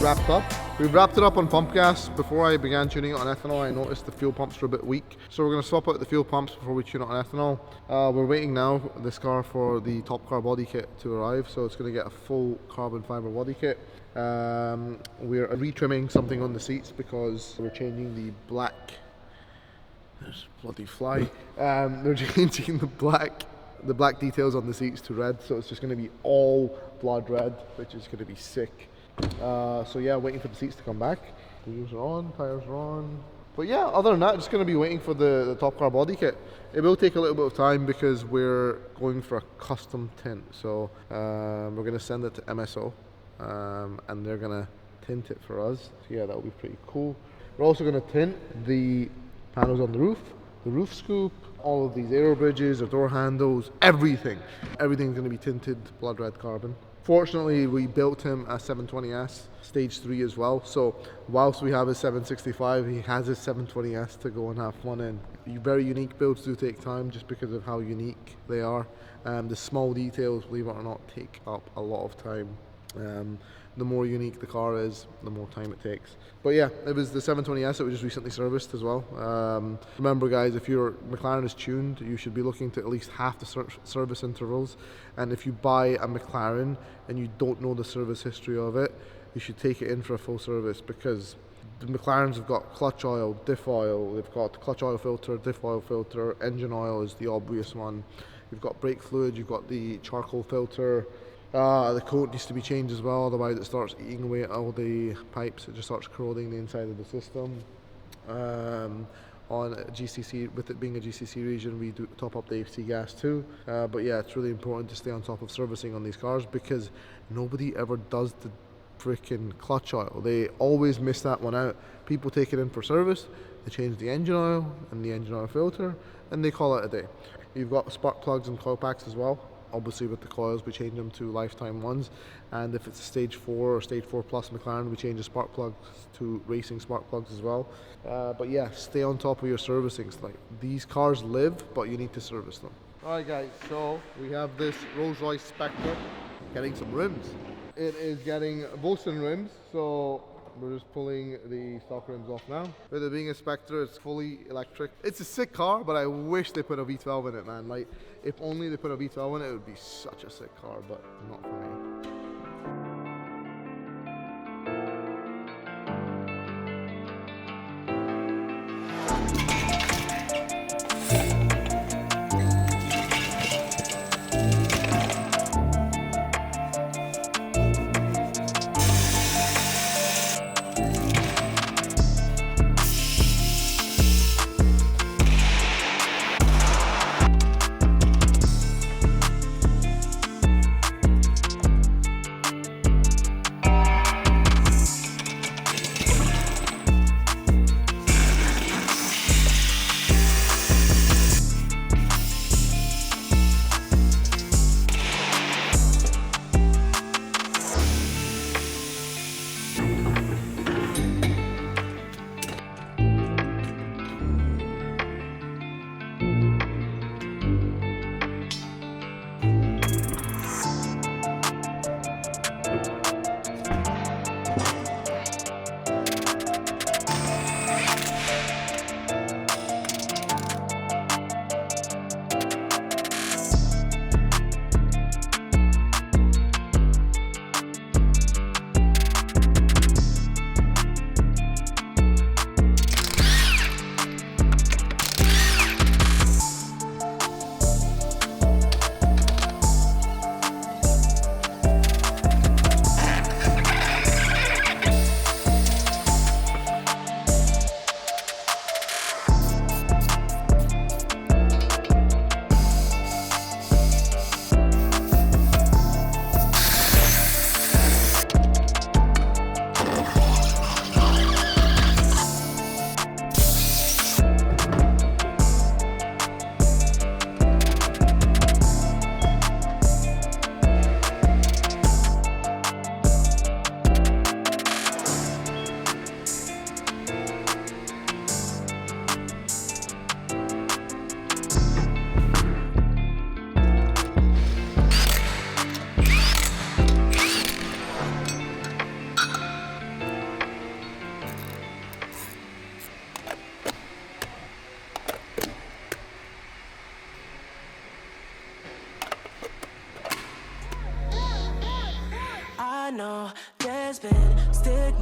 wrapped up. We've wrapped it up on pump gas. Before I began tuning it on ethanol, I noticed the fuel pumps were a bit weak. So we're going to swap out the fuel pumps before we tune it on ethanol. We're waiting now, this car, for the top car body kit to arrive. So it's going to get a full carbon fiber body kit. We're retrimming something on the seats because we're changing the black. There's a bloody fly. They're changing the black details on the seats to red. So it's just going to be all blood red, which is going to be sick. So yeah, waiting for the seats to come back. Wheels are on, tires are on. But yeah, other than that, just going to be waiting for the top car body kit. It will take a little bit of time because we're going for a custom tint. So we're going to send it to MSO and they're going to tint it for us. So yeah, that'll be pretty cool. We're also going to tint the panels on the roof scoop, all of these aero bridges, the door handles, everything. Everything's going to be tinted blood red carbon. Fortunately, we built him a 720S stage 3 as well. So whilst we have his 765, he has his 720S to go and have fun in. Very unique builds do take time just because of how unique they are. The small details, believe it or not, take up a lot of time. The more unique the car is, the more time it takes. But yeah, it was the 720S that we just recently serviced as well. Remember guys, if your McLaren is tuned, you should be looking to at least half the service intervals. And if you buy a McLaren and you don't know the service history of it, you should take it in for a full service, because the McLarens have got clutch oil, diff oil, they've got clutch oil filter, diff oil filter, engine oil is the obvious one. You've got brake fluid, you've got the charcoal filter. The coat needs to be changed as well, otherwise it starts eating away at all the pipes. It just starts corroding the inside of the system. On GCC, with it being a GCC region, we do top up the AC gas too. But yeah, it's really important to stay on top of servicing on these cars because nobody ever does the freaking clutch oil. They always miss that one out. People take it in for service, they change the engine oil and the engine oil filter, and they call it a day. You've got spark plugs and coil packs as well. Obviously with the coils we change them to lifetime ones, and if it's a stage 4 or stage 4 plus McLaren, we change the spark plugs to racing spark plugs as well. But yeah, stay on top of your servicings. Like, these cars live, but you need to service them. Alright guys, so we have this Rolls-Royce Spectre getting some rims. It is getting Bolson rims, so we're just pulling the stock rims off now. With it being a Spectre, it's fully electric. It's a sick car, but I wish they put a V12 in it, man. Like, if only they put a V12 in it, it would be such a sick car, but not for me.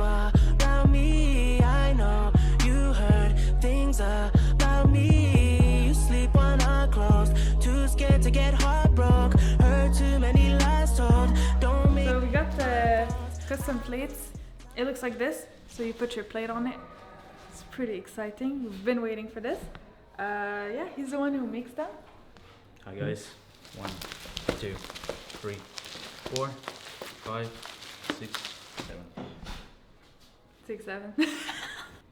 around me. I know you heard things about me. You sleep one eye closed, too scared to get heartbroken. Heard too many lies told. Don't make. So we got the custom plates. It looks like this. So you put your plate on it. It's pretty exciting. We've been waiting for this. Yeah, he's the one who makes that. Hi guys. 1, 2, 3, 4, 5, 6, 7. 6, 7.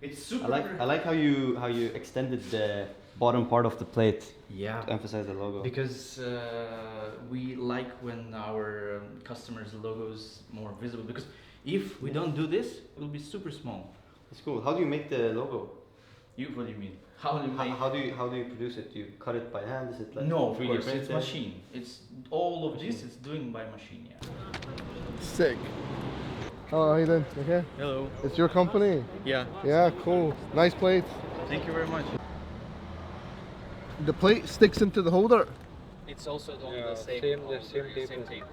It's super. I like how you extended the bottom part of the plate Yeah. to emphasize the logo. Because we like when our customers' logos more visible. Because if we don't do this, it will be super small. It's cool. How do you make the logo? What do you mean? How do you make? How do you produce it? Do you cut it by hand? Is it like No, of 3D course, printed? it's machine. It's all of this. It's doing by machine. Yeah. Sick. Hello, how you doing? Okay. Hello. It's your company? Yeah. Yeah, cool. Nice plate. Thank you very much. The plate sticks into the holder. It's also on the same tape.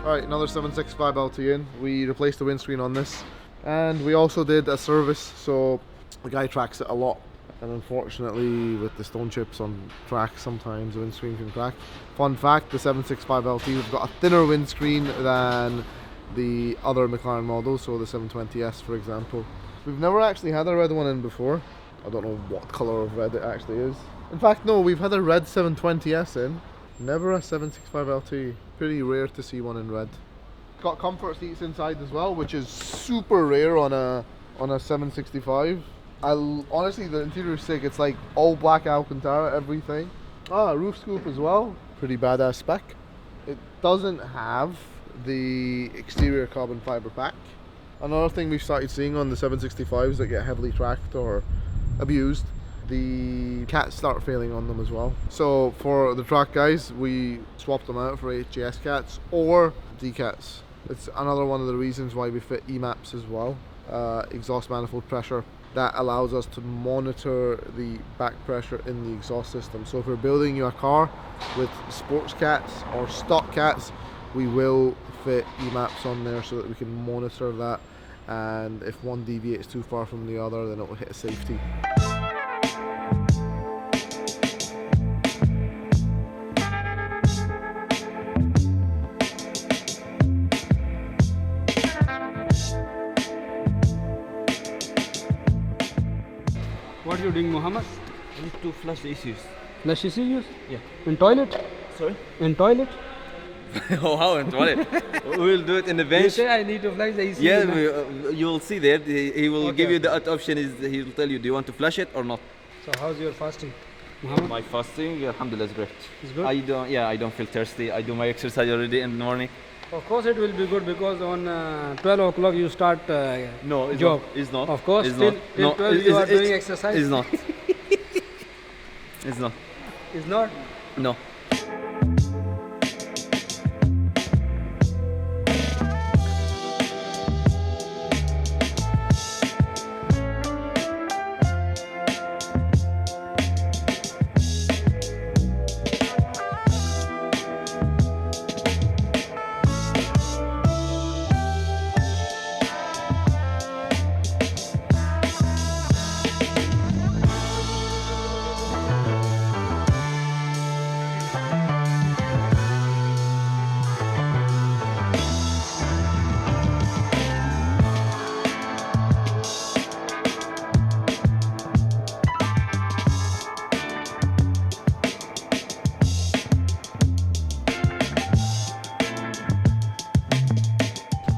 Alright, another 765LT in. We replaced the windscreen on this. And we also did a service, so the guy tracks it a lot. And unfortunately, with the stone chips on tracks, sometimes the windscreen can crack. Fun fact, the 765LT, we've got a thinner windscreen than the other McLaren models, so the 720S for example. We've never actually had a red one in before. I don't know what colour of red it actually is. In fact, no, we've had a red 720S in. Never a 765LT. Pretty rare to see one in red. Got comfort seats inside as well, which is super rare on a 765. Honestly, the interior is sick. It's like all black Alcantara, everything. Roof scoop as well. Pretty badass spec. It doesn't have the exterior carbon fiber pack. Another thing we've started seeing on the 765s that get heavily tracked or abused, the cats start failing on them as well. So for the track guys, we swapped them out for HGS cats or D-cats. It's another one of the reasons why we fit EMAPs as well, exhaust manifold pressure. That allows us to monitor the back pressure in the exhaust system. So if we're building you a car with sports cats or stock cats, we will fit EMAPs on there so that we can monitor that, and if one deviates too far from the other, then it will hit a safety. What are you doing, Muhammad? I need to flush the issues. Flush issues? Yeah. In toilet? Sorry? In toilet? Oh, how in toilet? We'll do it in the You bench. say I need to flush the issues. Yeah, you'll see there. He will Okay, give you okay. the option. He will tell you, do you want to flush it or not? So how's your fasting, Muhammad? My fasting, alhamdulillah, is great. It's good? I don't feel thirsty. I do my exercise already in the morning. Of course it will be good because on 12 o'clock you start No, it's job. not. It's not. Of course, it's till, not. till No, 12 you are doing exercise. It's not. It's not. It's not? No.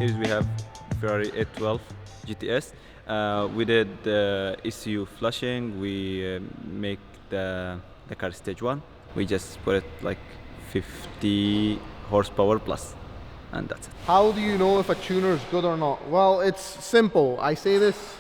Here we have Ferrari 812 GTS. We did ECU flushing. We make the car stage 1. We just put it like 50 horsepower plus, and that's it. How do you know if a tuner is good or not? Well, it's simple. I say this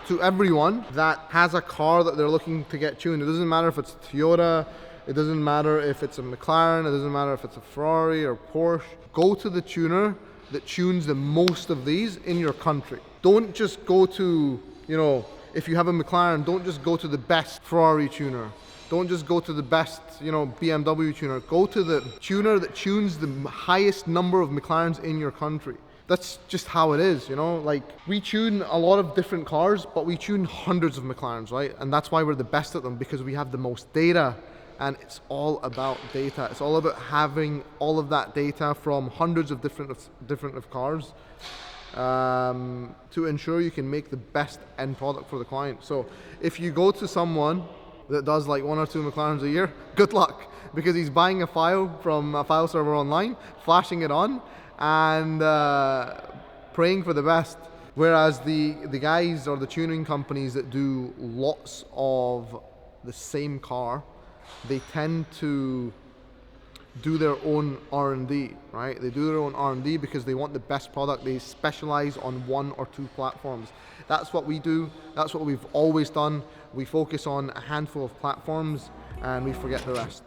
to everyone that has a car that they're looking to get tuned. It doesn't matter if it's Toyota, it doesn't matter if it's a McLaren, it doesn't matter if it's a Ferrari or Porsche. Go to the tuner that tunes the most of these in your country. Don't just go to, you know, if you have a McLaren, don't just go to the best Ferrari tuner. Don't just go to the best, you know, BMW tuner. Go to the tuner that tunes the highest number of McLarens in your country. That's just how it is, you know, like we tune a lot of different cars, but we tune hundreds of McLarens, right? And that's why we're the best at them, because we have the most data, and it's all about data. It's all about having all of that data from hundreds of different cars to ensure you can make the best end product for the client. So if you go to someone that does like 1 or 2 McLarens a year, good luck, because he's buying a file from a file server online, flashing it on, and praying for the best. Whereas the guys or the tuning companies that do lots of the same car, they tend to do their own R&D, right? They do their own R&D because they want the best product. They specialize on 1 or 2 platforms. That's what we do. That's what we've always done. We focus on a handful of platforms and we forget the rest.